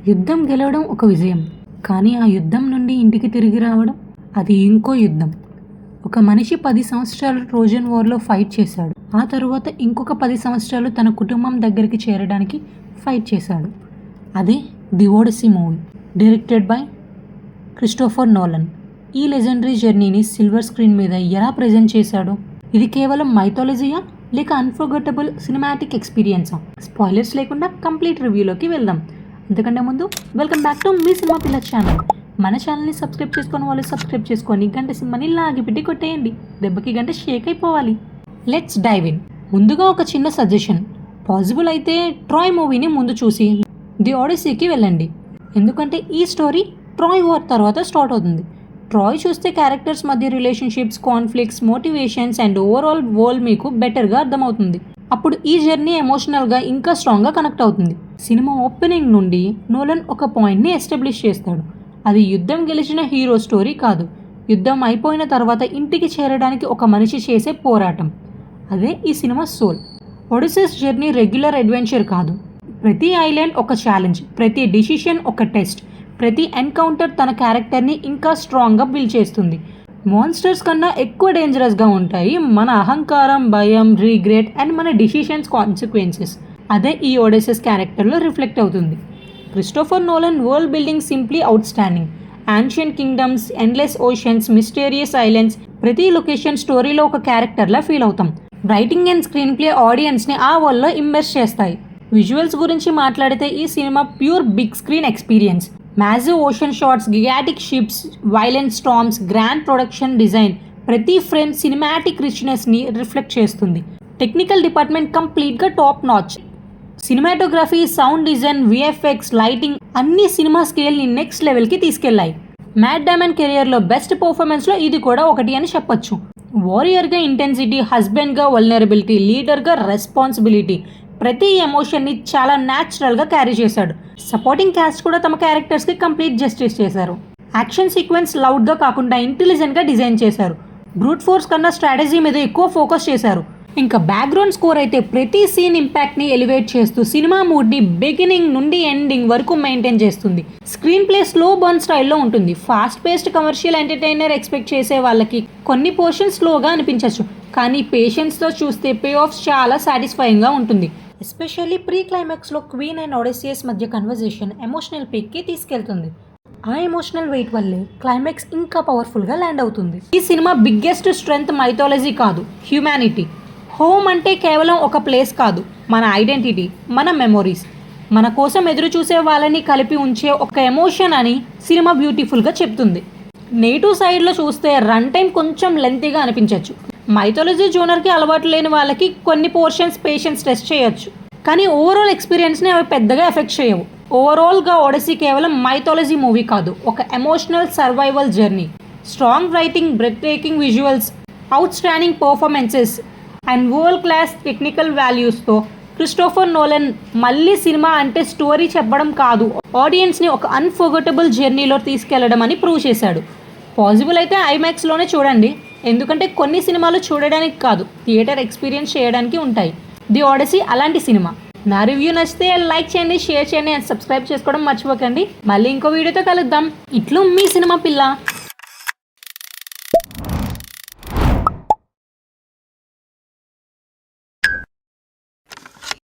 యుద్ధం గెలవడం ఒక విజయం, కానీ ఆ యుద్ధం నుండి ఇంటికి తిరిగి రావడం అది ఇంకో యుద్ధం. ఒక మనిషి 10 సంవత్సరాలు ట్రోజన్ వార్లో ఫైట్ చేశాడు. ఆ తరువాత ఇంకొక 10 సంవత్సరాలు తన కుటుంబం దగ్గరికి చేరడానికి ఫైట్ చేశాడు. అదే the Odyssey movie, directed by Christopher Nolan. ఈ లెజెండరీ జర్నీని సిల్వర్ స్క్రీన్ మీద ఎలా ప్రజెంట్ చేశాడు? ఇది కేవలం మైథాలజీయా లేక అన్ఫర్గెటబుల్ సినిమాటిక్ ఎక్స్పీరియన్సా? స్పాయిలర్స్ లేకుండా కంప్లీట్ రివ్యూలోకి వెళ్దాం. అంతకంటే ముందు వెల్కమ్ బ్యాక్ టు మీ సినిమా పిల్ల ఛానల్. మన ఛానల్ని సబ్స్క్రైబ్ చేసుకొని వాళ్ళు సబ్స్క్రైబ్ చేసుకొని గంట సినిమాని లాగిపెట్టి కొట్టేయండి. దెబ్బకి గంట షేక్ అయిపోవాలి. Let's dive in. ముందుగా ఒక చిన్న సజెషన్, పాసిబుల్ అయితే ట్రాయ్ మూవీని ముందు చూసి ది ఓడిసీకి వెళ్ళండి. ఎందుకంటే ఈ స్టోరీ ట్రాయ్ వార్ తర్వాత స్టార్ట్ అవుతుంది. ట్రాయ్ చూస్తే క్యారెక్టర్స్ మధ్య relationships, conflicts, motivations and overall world మీకు బెటర్గా అర్థమవుతుంది. అప్పుడు ఈ జర్నీ ఎమోషనల్గా ఇంకా స్ట్రాంగ్గా కనెక్ట్ అవుతుంది. సినిమా ఓపెనింగ్ నుండి నోలన్ ఒక పాయింట్ని ఎస్టాబ్లిష్ చేస్తాడు. అది యుద్ధం గెలిచిన హీరో స్టోరీ కాదు, యుద్ధం అయిపోయిన తర్వాత ఇంటికి చేరడానికి ఒక మనిషి చేసే పోరాటం. అదే ఈ cinema soul. Odysseus journey regular adventure కాదు. ప్రతి ఐలాండ్ ఒక ఛాలెంజ్, ప్రతి డిసిషన్ ఒక టెస్ట్, ప్రతి ఎన్కౌంటర్ తన క్యారెక్టర్ని ఇంకా స్ట్రాంగ్గా బిల్డ్ చేస్తుంది. మాన్స్టర్స్ కన్నా ఎక్కువ డేంజరస్గా ఉంటాయి మన అహంకారం, భయం, రిగ్రెట్ అండ్ మన డిసిషన్స్ కాన్సిక్వెన్సెస్. అదే ఈ ఒడిసెస్ క్యారెక్టర్లో రిఫ్లెక్ట్ అవుతుంది. Christopher Nolan world building simply outstanding. Ancient kingdoms, endless oceans, mysterious islands, ప్రతి లొకేషన్ స్టోరీలో ఒక క్యారెక్టర్లా ఫీల్ అవుతాం. రైటింగ్ అండ్ స్క్రీన్ ప్లే ఆడియన్స్ని ఆ వరల్డ్లో ఇమ్మర్స్ చేస్తాయి. విజువల్స్ గురించి మాట్లాడితే ఈ cinema pure big screen experience. Massive ocean shots, gigantic ships, violent storms, grand production design ప్రతి ఫ్రేమ్ సినిమాటిక్ రిచ్నెస్ని రిఫ్లెక్ట్ చేస్తుంది. టెక్నికల్ డిపార్ట్మెంట్ కంప్లీట్గా top notch. Cinematography, sound design, VFX, lighting అన్ని సినిమా స్కేల్ని నెక్స్ట్ లెవెల్కి తీసుకెళ్లాయి. మ్యాట్ డామన్ కెరియర్లో బెస్ట్ పర్ఫార్మెన్స్లో ఇది కూడా ఒకటి అని చెప్పొచ్చు. వారియర్గా ఇంటెన్సిటీ, హస్బెండ్గా వల్నరబిలిటీ, లీడర్గా రెస్పాన్సిబిలిటీ, ప్రతి ఎమోషన్ని చాలా న్యాచురల్గా క్యారీ చేశాడు. సపోర్టింగ్ క్యాస్ట్ కూడా తమ క్యారెక్టర్స్కి కంప్లీట్ జస్టిస్ చేశారు. యాక్షన్ సీక్వెన్స్ లౌడ్గా కాకుండా ఇంటెలిజెంట్గా డిజైన్ చేశారు. బ్రూట్ ఫోర్స్ కన్నా స్ట్రాటజీ మీద ఎక్కువ ఫోకస్ చేశారు. ఇంకా బ్యాక్గ్రౌండ్ స్కోర్ అయితే ప్రతి సీన్ ఇంపాక్ట్ని ఎలివేట్ చేస్తూ సినిమా మూడ్ని బిగినింగ్ నుండి ఎండింగ్ వరకు మెయింటైన్ చేస్తుంది. స్క్రీన్ ప్లే స్లో బర్న్ స్టైల్లో ఉంటుంది. Fast paced commercial entertainer expect చేసే వాళ్ళకి కొన్ని పోర్షన్స్ స్లోగా అనిపించవచ్చు, కానీ పేషెన్స్తో చూస్తే పే ఆఫ్స్ చాలా సాటిస్ఫైయింగ్గా ఉంటుంది. ఎస్పెషల్లీ ప్రీ క్లైమాక్స్లో క్వీన్ అండ్ ఒడిసియస్ మధ్య కన్వర్జేషన్ ఎమోషనల్ పీక్కి తీసుకెళ్తుంది. ఆ ఎమోషనల్ వెయిట్ వల్లే క్లైమాక్స్ ఇంకా పవర్ఫుల్గా ల్యాండ్ అవుతుంది. ఈ సినిమా బిగ్గెస్ట్ స్ట్రెంగ్త్ మైథాలజీ కాదు, హ్యూమానిటీ. హోమ్ అంటే కేవలం ఒక ప్లేస్ కాదు, మన ఐడెంటిటీ, మన మెమొరీస్, మన కోసం ఎదురు చూసే వాళ్ళని కలిపి ఉంచే ఒక ఎమోషన్ అని సినిమా బ్యూటిఫుల్గా చెప్తుంది. నెగిటివ్ సైడ్లో చూస్తే రన్ టైం కొంచెం లెంతీగా అనిపించవచ్చు. మైథాలజీ జోనర్కి అలవాటు లేని వాళ్ళకి కొన్ని పోర్షన్స్ పేషెన్స్ టెస్ట్ చేయొచ్చు, కానీ ఓవరాల్ ఎక్స్పీరియన్స్ని అవి పెద్దగా ఎఫెక్ట్ చేయవు. ఓవరాల్గా ఒడిసీ కేవలం మైథాలజీ మూవీ కాదు, ఒక emotional survival journey. Strong writing, breath breaking visuals, outstanding performances and world class technical వాల్యూస్తో క్రిస్టోఫర్ నోలన్ మళ్ళీ సినిమా అంటే స్టోరీ చెప్పడం కాదు, ఆడియన్స్ని ఒక అన్ఫర్గెటబుల్ జర్నీలో తీసుకెళ్లడం అని ప్రూవ్ చేశాడు. పాసిబుల్ అయితే ఐమాక్స్లోనే చూడండి, ఎందుకంటే కొన్ని సినిమాలు చూడడానికి కాదు, థియేటర్ ఎక్స్పీరియన్స్ చేయడానికి ఉంటాయి. ది ఓడిసీ అలాంటి సినిమా. నా రివ్యూ నచ్చితే లైక్ చేయండి, షేర్ చేయండి అండ్ సబ్స్క్రైబ్ చేసుకోవడం మర్చిపోకండి. మళ్ళీ ఇంకో వీడియోతో కలుద్దాం. ఇట్లు మీ సినిమా పిల్ల.